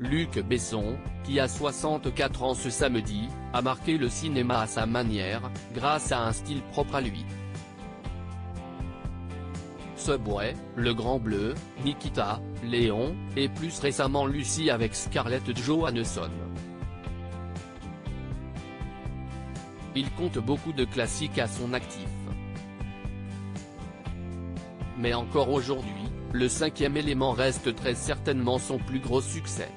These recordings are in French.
Luc Besson, qui a 64 ans ce samedi, a marqué le cinéma à sa manière, grâce à un style propre à lui. Subway, Le Grand Bleu, Nikita, Léon, et plus récemment Lucy avec Scarlett Johansson. Il compte beaucoup de classiques à son actif. Mais encore aujourd'hui, le cinquième élément reste très certainement son plus gros succès.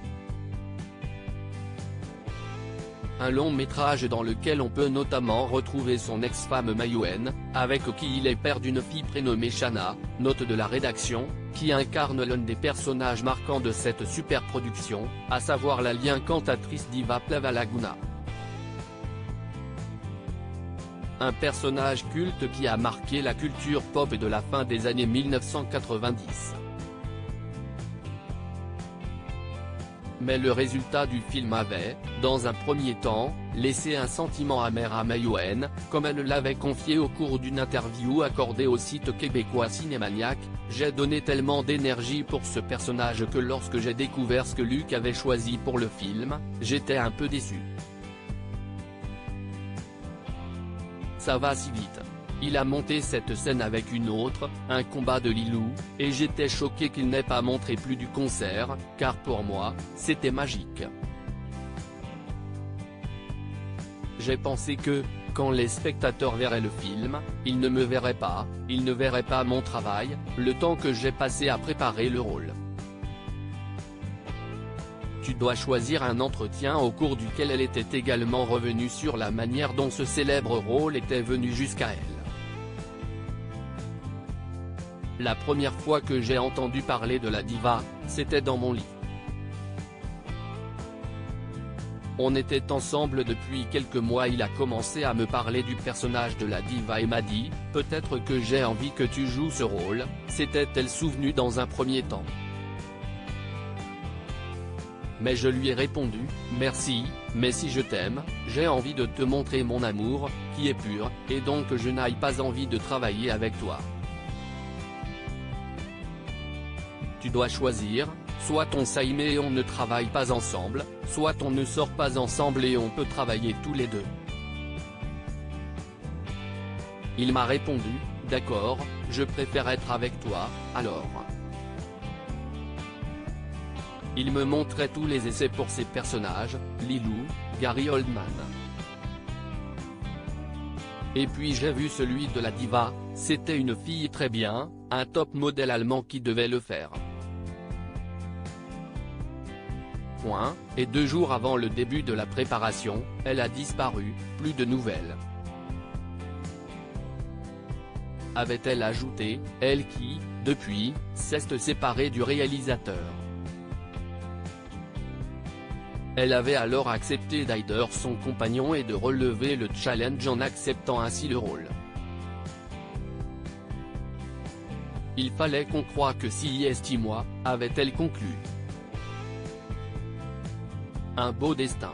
Un long métrage dans lequel on peut notamment retrouver son ex-femme Mayouen, avec qui il est père d'une fille prénommée Shanna, note de la rédaction, qui incarne l'un des personnages marquants de cette superproduction, à savoir la lien cantatrice Diva Plavalaguna. Un personnage culte qui a marqué la culture pop de la fin des années 1990. Mais le résultat du film avait, dans un premier temps, laissé un sentiment amer à Mayouen, comme elle l'avait confié au cours d'une interview accordée au site québécois Cinémaniac. J'ai donné tellement d'énergie pour ce personnage que lorsque j'ai découvert ce que Luc avait choisi pour le film, j'étais un peu déçu. Ça va si vite. Il a monté cette scène avec une autre, un combat de Lilou, et j'étais choqué qu'il n'ait pas montré plus du concert, car pour moi, c'était magique. J'ai pensé que, quand les spectateurs verraient le film, ils ne me verraient pas, ils ne verraient pas mon travail, le temps que j'ai passé à préparer le rôle. Tu dois choisir un entretien au cours duquel elle était également revenue sur la manière dont ce célèbre rôle était venu jusqu'à elle. La première fois que j'ai entendu parler de la diva, c'était dans mon lit. On était ensemble depuis quelques mois, il a commencé à me parler du personnage de la diva et m'a dit, peut-être que j'ai envie que tu joues ce rôle, s'était-elle souvenue dans un premier temps. Mais je lui ai répondu, merci, mais si je t'aime, j'ai envie de te montrer mon amour, qui est pur, et donc je n'ai pas envie de travailler avec toi. Tu dois choisir, soit on s'aime et on ne travaille pas ensemble, soit on ne sort pas ensemble et on peut travailler tous les deux. Il m'a répondu, d'accord, je préfère être avec toi, alors. Il me montrait tous les essais pour ses personnages, Lilou, Gary Oldman. Et puis j'ai vu celui de la diva, c'était une fille très bien, un top modèle allemand qui devait le faire. Et 2 jours avant le début de la préparation, elle a disparu, plus de nouvelles. Avait-elle ajouté, elle qui, depuis, s'est séparée du réalisateur. Elle avait alors accepté d'aider son compagnon et de relever le challenge en acceptant ainsi le rôle. Il fallait qu'on croie que si estime-moi, avait-elle conclu. Un beau destin.